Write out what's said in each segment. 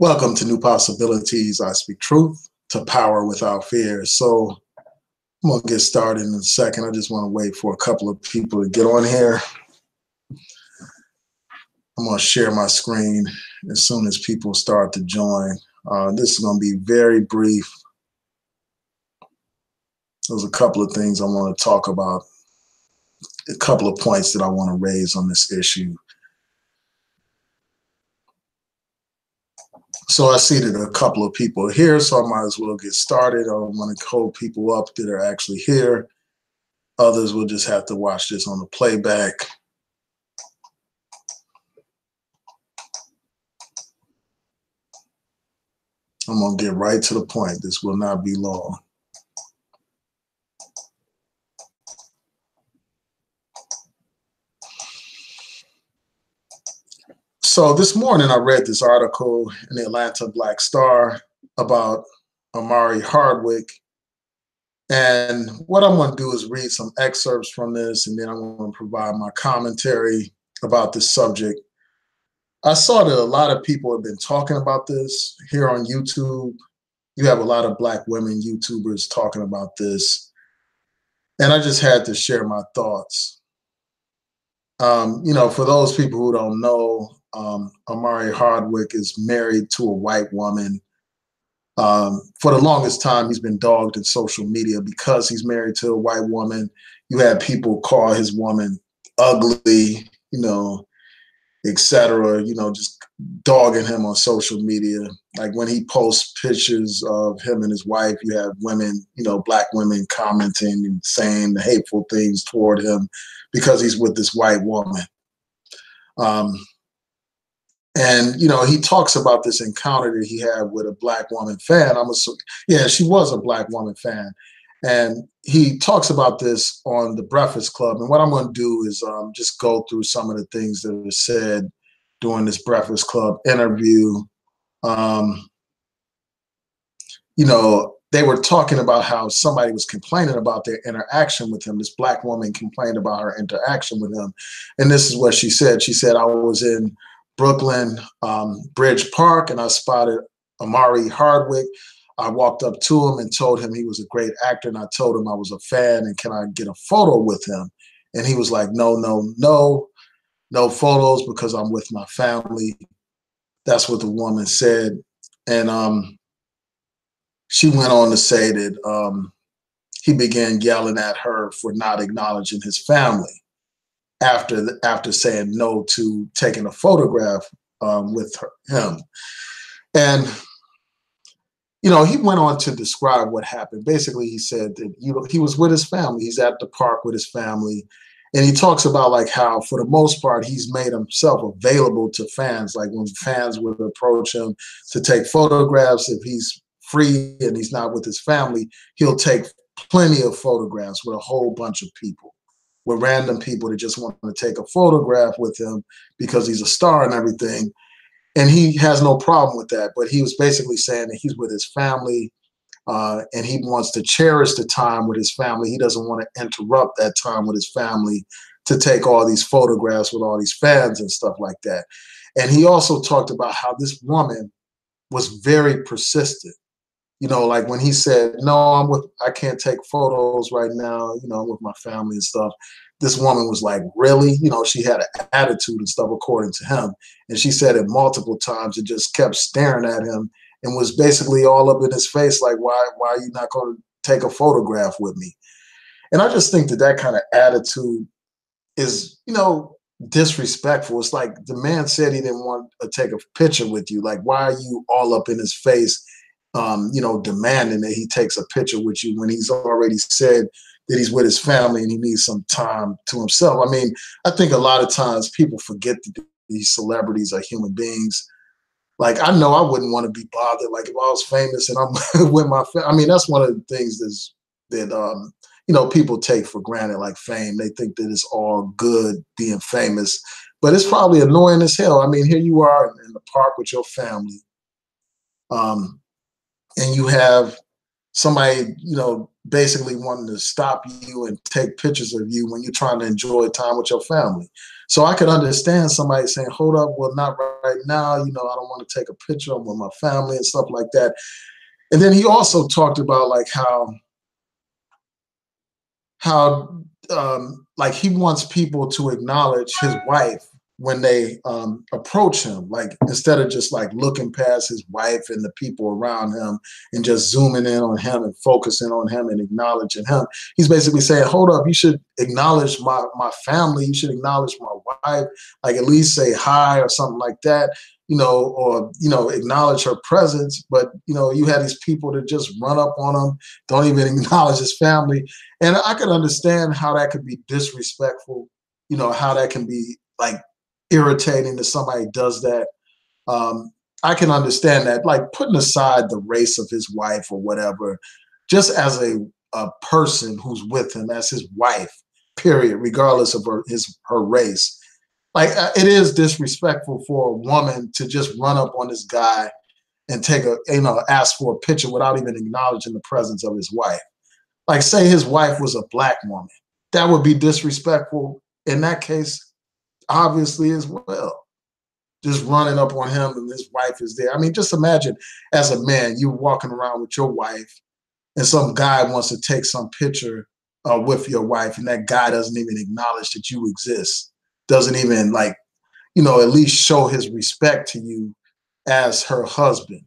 Welcome to New Possibilities. I speak truth to power without fear. So I'm going to get started in a second. I just want to wait for a couple of people to get on here. I'm going to share my screen as soon as people start to join. This is going to be very brief. There's a couple of things I want to talk about, a couple of points that I want to raise on this issue. So I see that a couple of people are here, so I might as well get started. I don't want to hold people up that are actually here. Others will just have to watch this on the playback. I'm going to get right to the point. This will not be long. So this morning I read this article in the Atlanta Black Star about Omari Hardwick. And what I'm going to do is read some excerpts from this, and then I'm going to provide my commentary about this subject. I saw that a lot of people have been talking about this here on YouTube. You have a lot of Black women YouTubers talking about this. And I just had to share my thoughts. For those people who don't know, Omari Hardwick is married to a white woman. For the longest time, he's been dogged in social media because he's married to a white woman. You had people call his woman ugly, etc., just dogging him on social media. Like when he posts pictures of him and his wife, you have women, Black women commenting and saying the hateful things toward him because he's with this white woman. And, he talks about this encounter that he had with a Black woman fan. She was a Black woman fan. And he talks about this on the Breakfast Club. And what I'm going to do is just go through some of the things that were said during this Breakfast Club interview. They were talking about how somebody was complaining about their interaction with him. This Black woman complained about her interaction with him. And this is what she said. She said, I was in Brooklyn Bridge Park, and I spotted Omari Hardwick. I walked up to him and told him he was a great actor, and I told him I was a fan, and can I get a photo with him? And he was like, no photos because I'm with my family. That's what the woman said. And she went on to say that he began yelling at her for not acknowledging his family after saying no to taking a photograph with him. And, he went on to describe what happened. Basically, he said that he was with his family. He's at the park with his family. And he talks about like how, for the most part, he's made himself available to fans. Like when fans would approach him to take photographs, if he's free and he's not with his family, he'll take plenty of photographs with a whole bunch of people, with random people that just want to take a photograph with him because he's a star and everything. And he has no problem with that. But he was basically saying that he's with his family and he wants to cherish the time with his family. He doesn't want to interrupt that time with his family to take all these photographs with all these fans and stuff like that. And he also talked about how this woman was very persistent. Like when he said, no, I can't take photos right now, with my family and stuff. This woman was like, really? She had an attitude and stuff, according to him. And she said it multiple times and just kept staring at him and was basically all up in his face, like, why are you not going to take a photograph with me? And I just think that kind of attitude is, disrespectful. It's like the man said he didn't want to take a picture with you. Like, why are you all up in his face, demanding that he takes a picture with you when he's already said that he's with his family and he needs some time to himself? I mean, I think a lot of times people forget that these celebrities are human beings. Like, I know I wouldn't want to be bothered. Like, if I was famous and I'm with my family, I mean, that's one of the things that people take for granted, like fame. They think that it's all good being famous, but it's probably annoying as hell. I mean, here you are in the park with your family. And you have somebody, basically wanting to stop you and take pictures of you when you're trying to enjoy time with your family. So I could understand somebody saying, hold up, well, not right now. You know, I don't want to take a picture with my family and stuff like that. And then he also talked about like how like he wants people to acknowledge his wife when they approach him, like instead of just like looking past his wife and the people around him and just zooming in on him and focusing on him and acknowledging him. He's basically saying, hold up, you should acknowledge my family, you should acknowledge my wife, like at least say hi or something like that, you know, or, you know, acknowledge her presence. But, you know, you had these people that just run up on him, don't even acknowledge his family. And I could understand how that could be disrespectful, you know, how that can be like irritating that somebody does that. I can understand that, like putting aside the race of his wife or whatever, just as a person who's with him as his wife, period, regardless of her race. Like it is disrespectful for a woman to just run up on this guy and take a, you know, ask for a picture without even acknowledging the presence of his wife. Like say his wife was a black woman, that would be disrespectful in that case, obviously as well. Just running up on him and his wife is there. I mean, just imagine as a man, you walking around with your wife and some guy wants to take some picture with your wife and that guy doesn't even acknowledge that you exist, doesn't even like, you know, at least show his respect to you as her husband.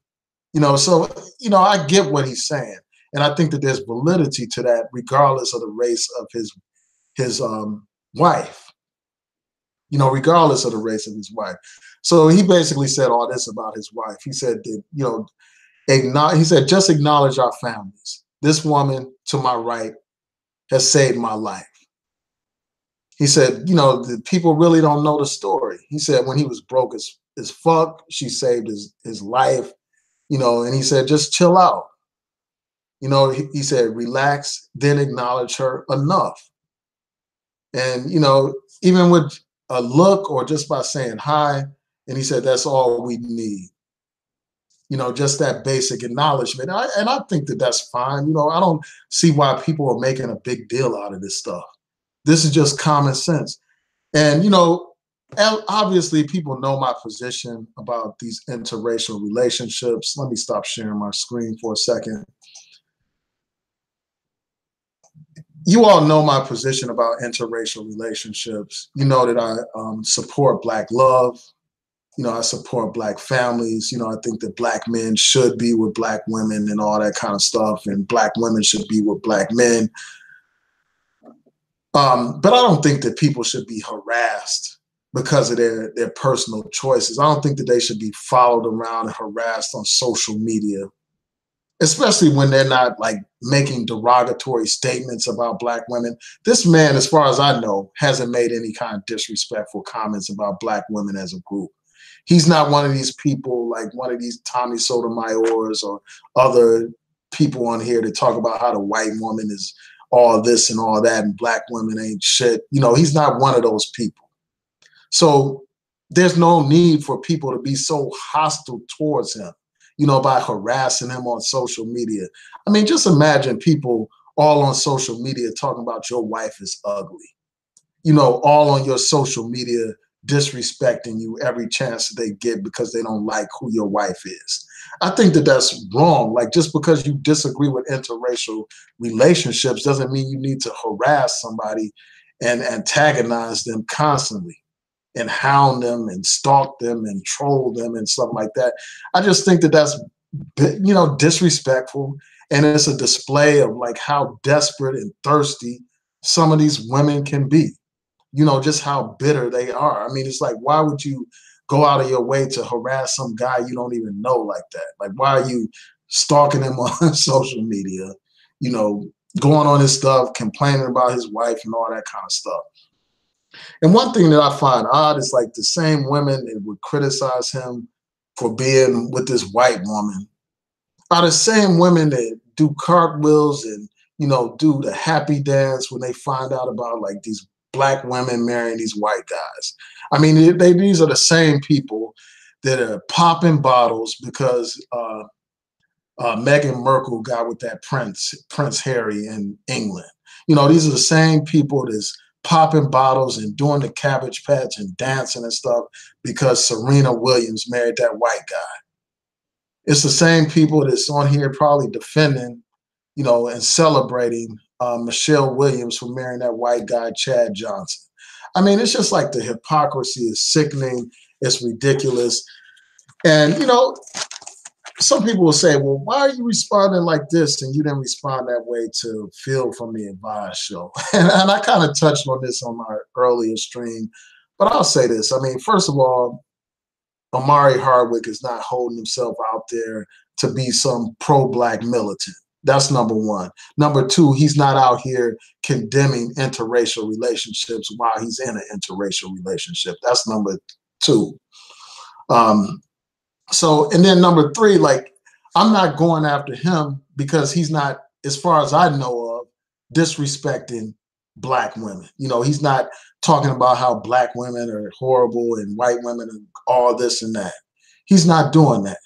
You know, so, you know, I get what he's saying. And I think that there's validity to that, regardless of the race of his wife, you know, regardless of the race of his wife. So he basically said all this about his wife. He said that, you know, he said, just acknowledge our families. This woman to my right has saved my life. He said, you know, the people really don't know the story. He said when he was broke as fuck, she saved his life, you know, and he said, just chill out. You know, he said, relax, then acknowledge her enough. And, you know, even with a look or just by saying hi, and he said, that's all we need. You know, just that basic acknowledgement. And I think that that's fine. You know, I don't see why people are making a big deal out of this stuff. This is just common sense. And, you know, obviously people know my position about these interracial relationships. Let me stop sharing my screen for a second. You all know my position about interracial relationships. You know that I support Black love. You know, I support Black families. You know, I think that Black men should be with Black women and all that kind of stuff, and Black women should be with Black men. But I don't think that people should be harassed because of their personal choices. I don't think that they should be followed around and harassed on social media, especially when they're not like making derogatory statements about Black women. This man, as far as I know, hasn't made any kind of disrespectful comments about Black women as a group. He's not one of these people like one of these Tommy Sotomayor's or other people on here that talk about how the white woman is all this and all that and Black women ain't shit. You know, he's not one of those people. So there's no need for people to be so hostile towards him, you know, by harassing him on social media. I mean, just imagine people all on social media talking about your wife is ugly, you know, all on your social media disrespecting you every chance that they get because they don't like who your wife is. I think that that's wrong. Like just because you disagree with interracial relationships doesn't mean you need to harass somebody and antagonize them constantly and hound them and stalk them and troll them and stuff like that. I just think that that's, you know, disrespectful. And it's a display of like how desperate and thirsty some of these women can be. You know, just how bitter they are. I mean, it's like, why would you go out of your way to harass some guy you don't even know like that? Like, why are you stalking him on social media, you know, going on his stuff, complaining about his wife and all that kind of stuff? And one thing that I find odd is like the same women that would criticize him for being with this white woman are the same women that do cartwheels and, you know, do the happy dance when they find out about like these Black women marrying these white guys. I mean, these are the same people that are popping bottles because Meghan Markle got with that Prince Harry in England. You know, these are the same people that's popping bottles and doing the Cabbage Patch and dancing and stuff because Serena Williams married that white guy. It's the same people that's on here probably defending, you know, and celebrating Michelle Williams for marrying that white guy, Chad Johnson. I mean, it's just like the hypocrisy is sickening. It's ridiculous. And, you know, some people will say, well, why are you responding like this and you didn't respond that way to Phil from the Advice show? And I kind of touched on this on my earlier stream, but I'll say this. I mean, first of all, Omari Hardwick is not holding himself out there to be some pro-Black militant. That's number one. Number two, he's not out here condemning interracial relationships while he's in an interracial relationship. That's number two. And then number three, like, I'm not going after him because he's not, as far as I know of, disrespecting Black women. You know, he's not talking about how Black women are horrible and white women and all this and that. He's not doing that.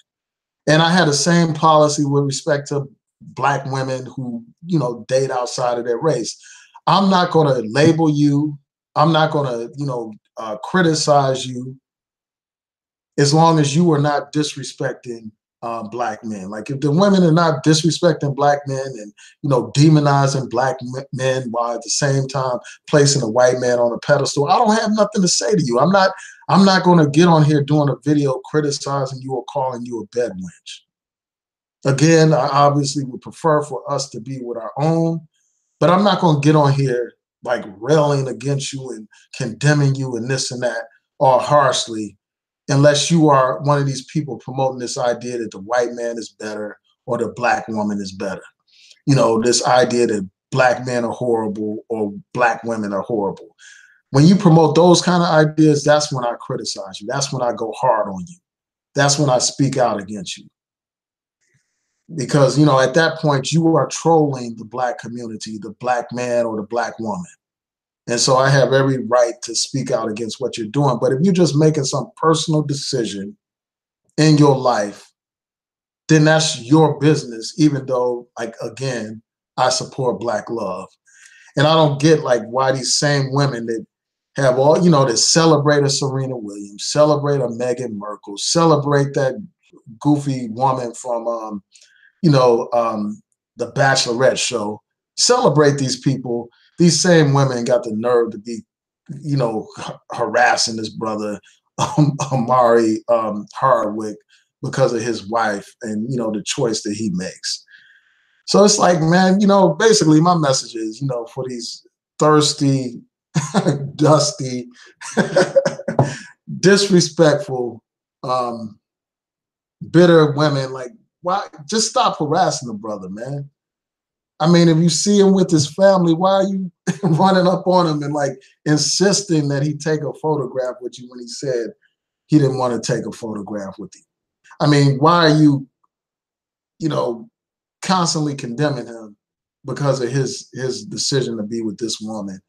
And I had the same policy with respect to Black women who, you know, date outside of their race. I'm not going to label you. I'm not going to, you know, criticize you as long as you are not disrespecting Black men. Like, if the women are not disrespecting Black men and, you know, demonizing Black men while at the same time placing a white man on a pedestal, I don't have nothing to say to you. I'm not going to get on here doing a video criticizing you or calling you a bed wench. Again, I obviously would prefer for us to be with our own, but I'm not going to get on here like railing against you and condemning you and this and that all harshly, unless you are one of these people promoting this idea that the white man is better or the Black woman is better. You know, this idea that Black men are horrible or Black women are horrible. When you promote those kind of ideas, that's when I criticize you. That's when I go hard on you. That's when I speak out against you. Because, you know, at that point, you are trolling the Black community, the Black man or the Black woman. And so I have every right to speak out against what you're doing. But if you're just making some personal decision in your life, then that's your business, even though, like, again, I support Black love. And I don't get, like, why these same women that have all, you know, that celebrate a Serena Williams, celebrate a Meghan Markle, celebrate that goofy woman from, you know, the Bachelorette show, celebrate these people. These same women got the nerve to be, you know, harassing this brother, Omari Hardwick, because of his wife and, you know, the choice that he makes. So it's like, man, you know, basically my message is, you know, for these thirsty, dusty, disrespectful, bitter women, like, why? Just stop harassing the brother, man. I mean, if you see him with his family, why are you running up on him and, like, insisting that he take a photograph with you when he said he didn't want to take a photograph with you? I mean, why are you, you know, constantly condemning him because of his decision to be with this woman?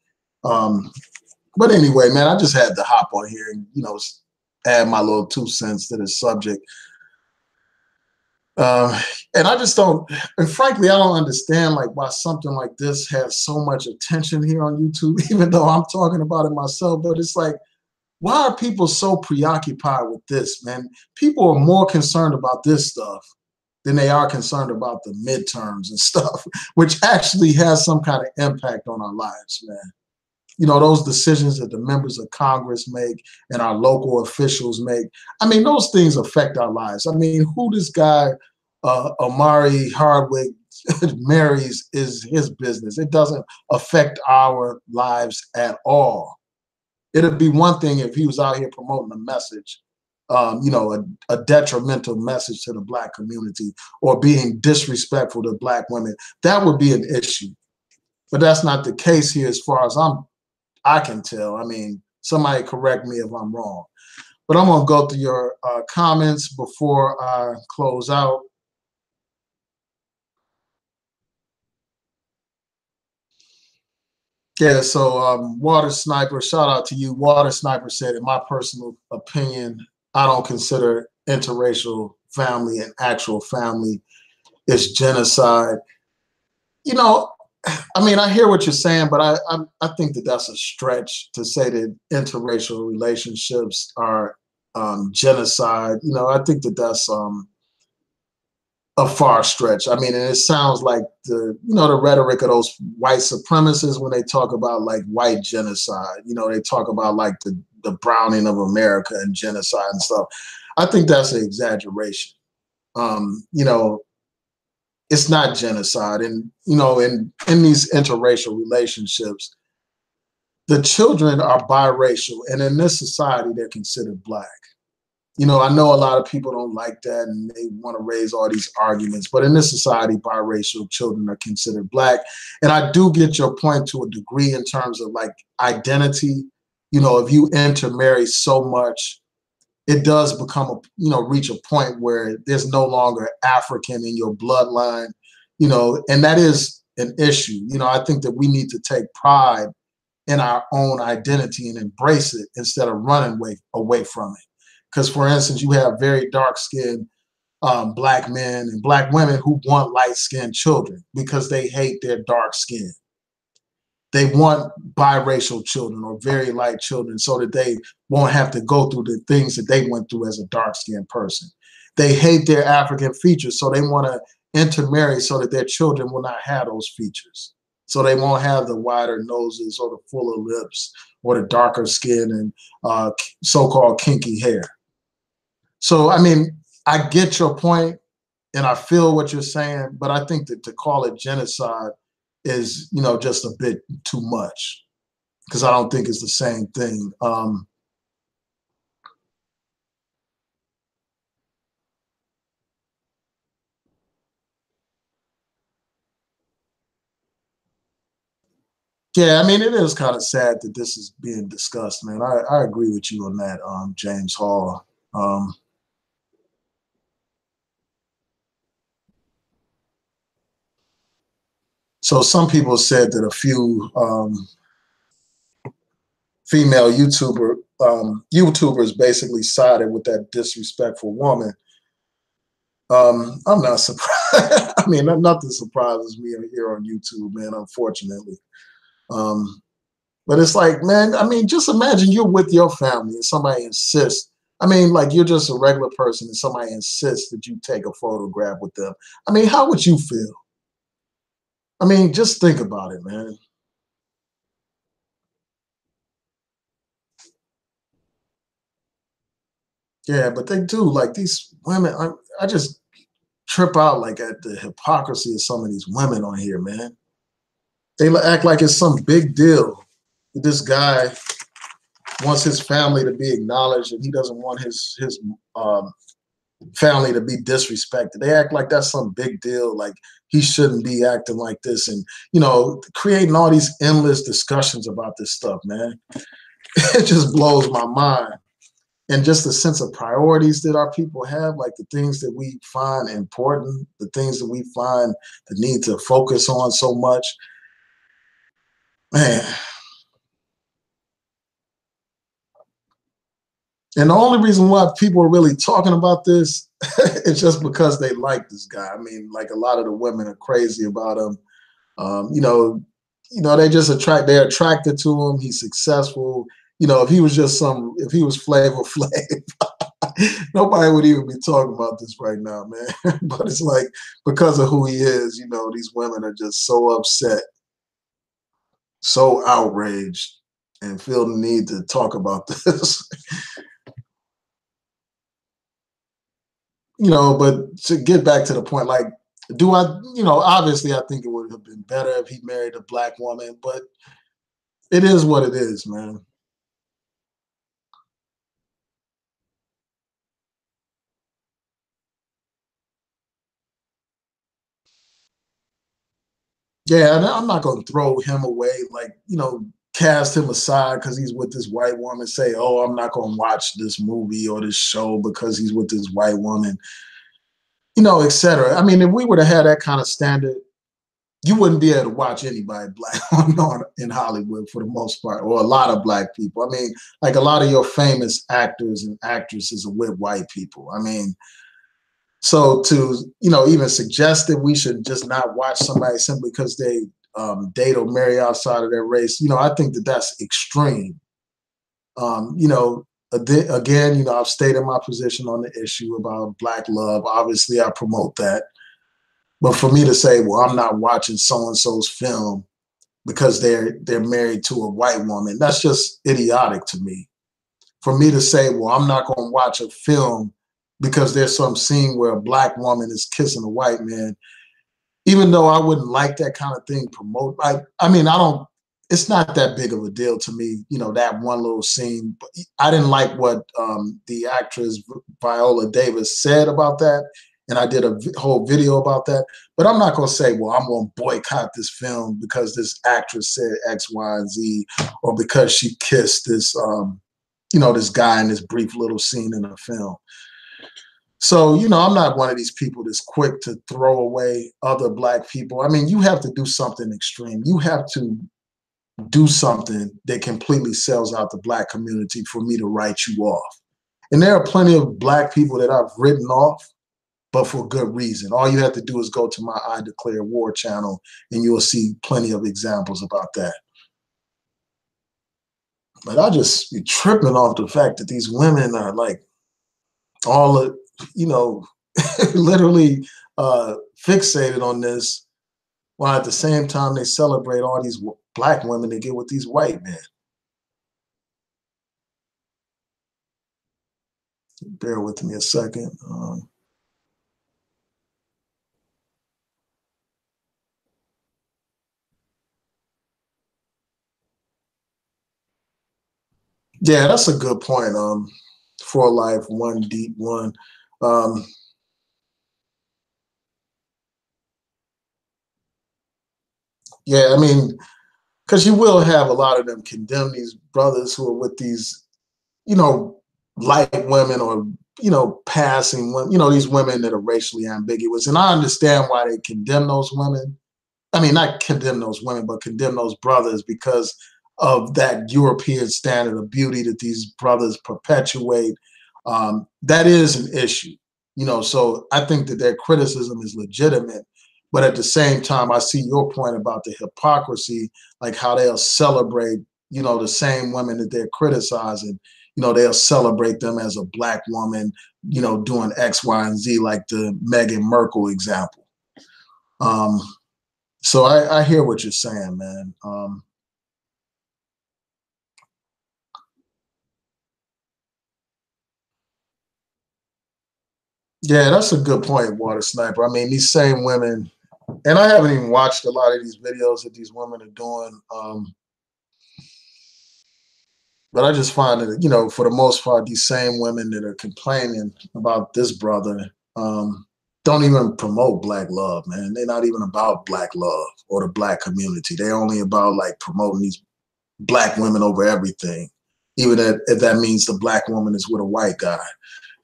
But anyway, man, I just had to hop on here and, you know, add my little 2 cents to this subject. And I just don't, and frankly, I don't understand, like, why something like this has so much attention here on YouTube, even though I'm talking about it myself. But it's like, why are people so preoccupied with this, man? People are more concerned about this stuff than they are concerned about the midterms and stuff, which actually has some kind of impact on our lives, man. You know, those decisions that the members of Congress make and our local officials make, I mean, those things affect our lives. I mean, who this guy, Omari Hardwick, marries is his business. It doesn't affect our lives at all. It'd be one thing if he was out here promoting a message, you know, a detrimental message to the Black community or being disrespectful to Black women. That would be an issue. But that's not the case here as far as I can tell. I mean, somebody correct me if I'm wrong. But I'm going to go through your comments before I close out. Yeah, so Water Sniper, shout out to you. Water Sniper said, in my personal opinion, I don't consider interracial family an actual family. It's genocide. You know, I mean, I hear what you're saying, but I think that that's a stretch to say that interracial relationships are genocide. You know, I think that that's a far stretch. I mean, and it sounds like the rhetoric of those white supremacists when they talk about like white genocide. You know, they talk about like the browning of America and genocide and stuff. I think that's an exaggeration. You know, it's not genocide, and you know, in these interracial relationships, the children are biracial, and in this society, they're considered black. You know, I know a lot of people don't like that and they want to raise all these arguments, but in this society, biracial children are considered black. And I do get your point to a degree in terms of like identity. You know, if you intermarry so much, it does become reach a point where there's no longer African in your bloodline, you know, and that is an issue. You know, I think that we need to take pride in our own identity and embrace it instead of running away from it. Because, for instance, you have very dark-skinned black men and black women who want light-skinned children because they hate their dark skin. They want biracial children or very light children so that they won't have to go through the things that they went through as a dark-skinned person. They hate their African features, so they want to intermarry so that their children will not have those features. So they won't have the wider noses or the fuller lips or the darker skin and so-called kinky hair. So, I mean, I get your point and I feel what you're saying, but I think that to call it genocide is, you know, just a bit too much because I don't think it's the same thing. Yeah, I mean, it is kind of sad that this is being discussed, man. I agree with you on that, James Hall. Um, so some people said that a few female YouTubers basically sided with that disrespectful woman. I'm not surprised. I mean, nothing surprises me here on YouTube, man, unfortunately. Um, but it's like, man, I mean, just imagine you're with your family and somebody insists. I mean, like you're just a regular person and somebody insists that you take a photograph with them. I mean, how would you feel? I mean, just think about it, man. Yeah, but they do. Like these women, I just trip out like at the hypocrisy of some of these women on here, man. They act like it's some big deal. This guy wants his family to be acknowledged, and he doesn't want his family to be disrespected. They act like that's some big deal. Like he shouldn't be acting like this, and you know, creating all these endless discussions about this stuff, man. It just blows my mind. And just the sense of priorities that our people have, like the things that we find important, the things that we find the need to focus on so much, man. And the only reason why people are really talking about this is just because they like this guy. I mean, like a lot of the women are crazy about him. You know, they just they're attracted to him. He's successful. You know, if he was Flavor Flav, nobody would even be talking about this right now, man. But it's like because of who he is, you know, these women are just so upset, so outraged, and feel the need to talk about this. You know, but to get back to the point, like, do I, you know, obviously I think it would have been better if he married a black woman, but it is what it is, man. Yeah, and I'm not going to throw him away, like, you know, cast him aside because he's with this white woman, say, oh, I'm not going to watch this movie or this show because he's with this white woman, you know, etc. I mean, if we were to have that kind of standard, you wouldn't be able to watch anybody black in Hollywood for the most part, or a lot of black people. I mean, like a lot of your famous actors and actresses are with white people. I mean, so to, you know, even suggest that we should just not watch somebody simply because they date or marry outside of their race. I think that that's extreme. Again, I've stated my position on the issue about Black love. Obviously, I promote that. But for me to say, well, I'm not watching so-and-so's film because they're married to a white woman, that's just idiotic to me. For me to say, well, I'm not going to watch a film because there's some scene where a Black woman is kissing a white man, even though I wouldn't like that kind of thing promote. I mean, I don't, it's not that big of a deal to me, that one little scene. But I didn't like what the actress Viola Davis said about that. And I did a whole video about that. But I'm not going to say, well, I'm going to boycott this film because this actress said X, Y, and Z, or because she kissed this, this guy in this brief little scene in a film. So, I'm not one of these people that's quick to throw away other Black people. I mean, you have to do something extreme. You have to do something that completely sells out the Black community for me to write you off. And there are plenty of Black people that I've written off, but for good reason. All you have to do is go to my I Declare War channel and you'll see plenty of examples about that. But I just be tripping off the fact that these women are like all, literally fixated on this, while at the same time they celebrate all these Black women that get with these white men. Bear with me a second. Yeah, that's a good point. For life, one deep one. Yeah, I mean, because you will have a lot of them condemn these brothers who are with these, light women or, passing women, these women that are racially ambiguous. And I understand why they condemn those women. I mean, not condemn those women, but condemn those brothers because of that European standard of beauty that these brothers perpetuate. That is an issue, so I think that their criticism is legitimate. But at the same time, I see your point about the hypocrisy, like how they'll celebrate, the same women that they're criticizing, they'll celebrate them as a Black woman, doing X, Y, and Z, like the Meghan Markle example. So I hear what you're saying, man. Yeah, that's a good point, Water Sniper. I mean, these same women, and I haven't even watched a lot of these videos that these women are doing. But I just find that, for the most part, these same women that are complaining about this brother don't even promote Black love, man. They're not even about Black love or the Black community. They're only about like promoting these Black women over everything, even if that means the Black woman is with a white guy.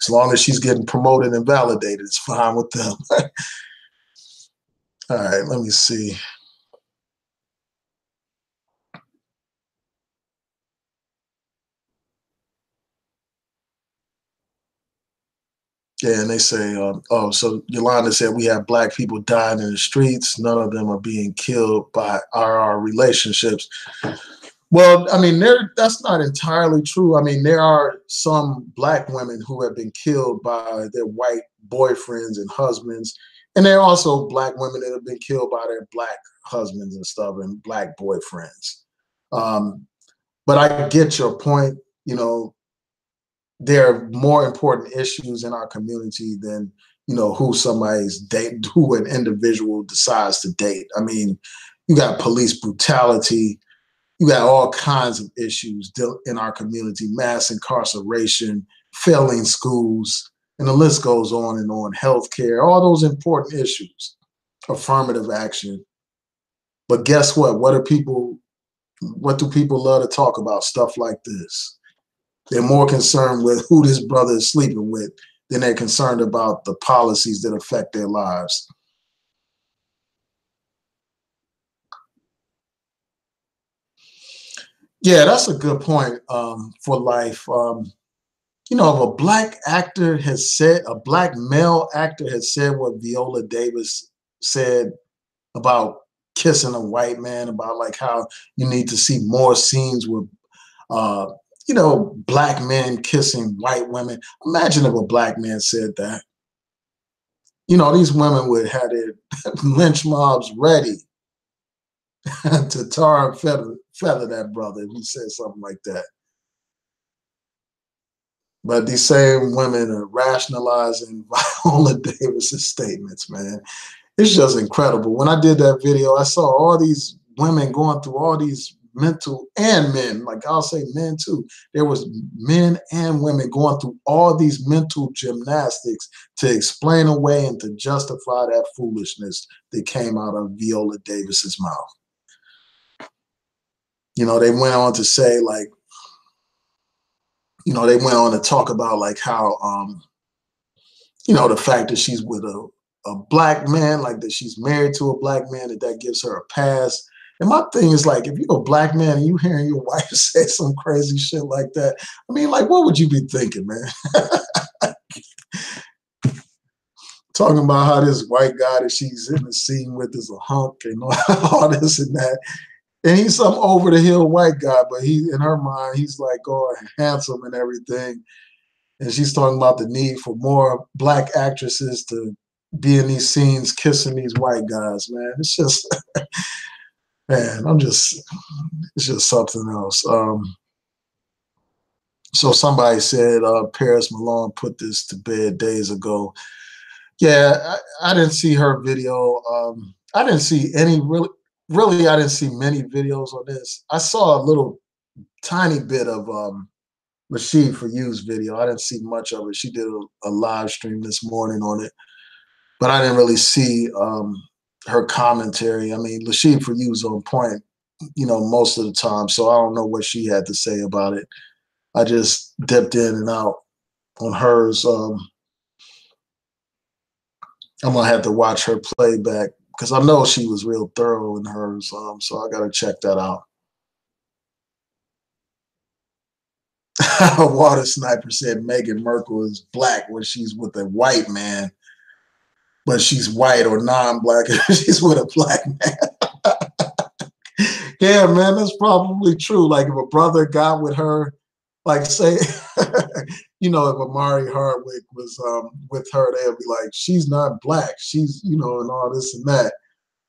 As long as she's getting promoted and validated, it's fine with them. All right, let me see. Yeah, and they say, oh, so Yolanda said we have Black people dying in the streets. None of them are being killed by our relationships. Well, I mean, that's not entirely true. I mean, there are some Black women who have been killed by their white boyfriends and husbands. And there are also Black women that have been killed by their Black husbands and stuff and Black boyfriends. But I get your point. There are more important issues in our community than who somebody's date, who an individual decides to date. I mean, you got police brutality, you got all kinds of issues in our community: mass incarceration, failing schools, and the list goes on and on. Healthcare, all those important issues, affirmative action. But guess what? What do people love to talk about? Stuff like this. They're more concerned with who this brother is sleeping with than they're concerned about the policies that affect their lives. Yeah, that's a good point for life. If a Black actor has said, a Black male actor has said what Viola Davis said about kissing a white man, about like how you need to see more scenes with uh, black men kissing white women. Imagine if a black man said that. These women would have their lynch mobs ready to tar and feather that brother if he said something like that. But these same women are rationalizing Viola Davis's statements, man. It's just incredible. When I did that video, I saw all these women going through all these mental, and men, like I'll say men too. There was men and women going through all these mental gymnastics to explain away and to justify that foolishness that came out of Viola Davis's mouth. They went on to say, like, they went on to talk about like how the fact that she's with a black man, like that she's married to a black man, that gives her a pass. And my thing is, like, if you're a black man and you hearing your wife say some crazy shit like that, I mean, like, what would you be thinking, man? Talking about how this white guy that she's in the scene with is a hunk and all this and that. And he's some over the hill white guy, but in her mind, he's like, oh, handsome and everything. And she's talking about the need for more black actresses to be in these scenes kissing these white guys, man. It's just, man, it's just something else. So somebody said Paris Malone put this to bed days ago. Yeah, I didn't see her video. I didn't see any really, I didn't see many videos on this. I saw a little tiny bit of Rashid For You's video. I didn't see much of it. She did a live stream this morning on it, but I didn't really see her commentary. I mean, Rashid For You's on point, most of the time, so I don't know what she had to say about it. I just dipped in and out on hers. I'm gonna have to watch her playback because I know she was real thorough in hers, so I gotta check that out. Water Sniper said Meghan Markle is black when she's with a white man, but she's white or non-black if she's with a black man. Yeah, man, that's probably true. Like if a brother got with her, like say, if Omari Hardwick was with her, they'd be like, she's not black. She's, and all this and that.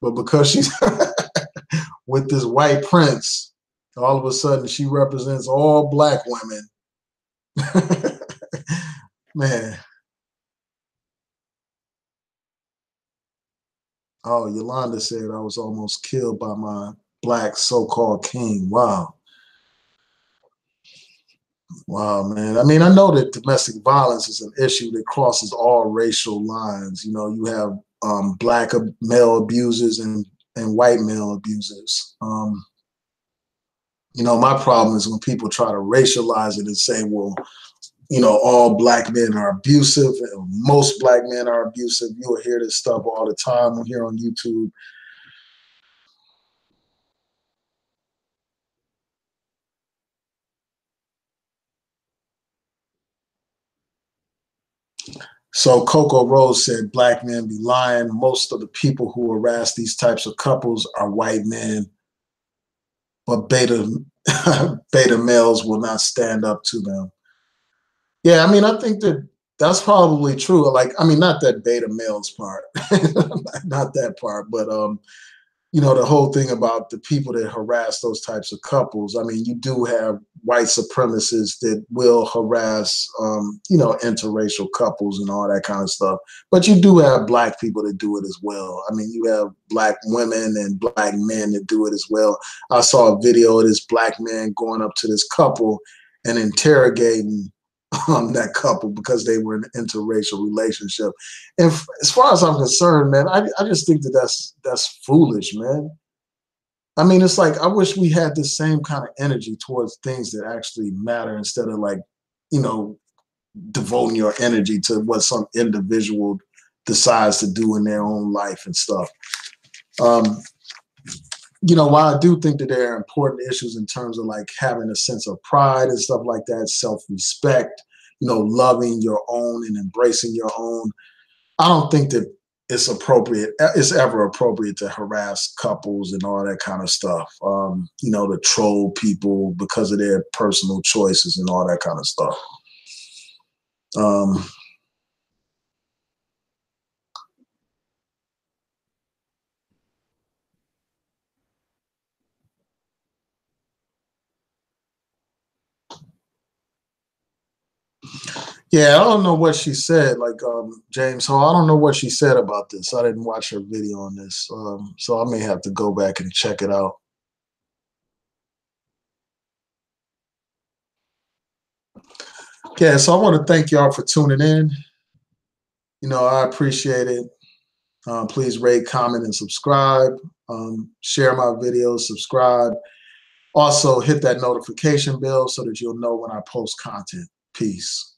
But because she's with this white prince, all of a sudden she represents all black women. Man. Oh, Yolanda said I was almost killed by my black so-called king. Wow. Wow, man. I mean, I know that domestic violence is an issue that crosses all racial lines. You have black male abusers and white male abusers. My problem is when people try to racialize it and say, well, all black men are abusive, and most black men are abusive. You'll hear this stuff all the time here on YouTube. So Coco Rose said, black men be lying. Most of the people who harass these types of couples are white men, but beta males will not stand up to them. Yeah, I mean, I think that's probably true. Like, I mean, not that beta males part, not that part, but the whole thing about the people that harass those types of couples. I mean, you do have white supremacists that will harass, interracial couples and all that kind of stuff. But you do have black people that do it as well. I mean, you have black women and black men that do it as well. I saw a video of this black man going up to this couple and interrogating that couple because they were in an interracial relationship. And as far as I'm concerned, man, I just think that's foolish, man. I mean, it's like, I wish we had the same kind of energy towards things that actually matter instead of like, devoting your energy to what some individual decides to do in their own life and stuff. While I do think that there are important issues in terms of like having a sense of pride and stuff like that, self-respect, loving your own and embracing your own, I don't think that it's appropriate, it's ever appropriate to harass couples and all that kind of stuff. You know, to troll people because of their personal choices and all that kind of stuff. Um, yeah, I don't know what she said, like James Hall. I don't know what she said about this. I didn't watch her video on this, so I may have to go back and check it out. Yeah, so I want to thank y'all for tuning in. You know, I appreciate it. Please rate, comment, and subscribe. Share my videos, subscribe. Also, hit that notification bell so that you'll know when I post content. Peace.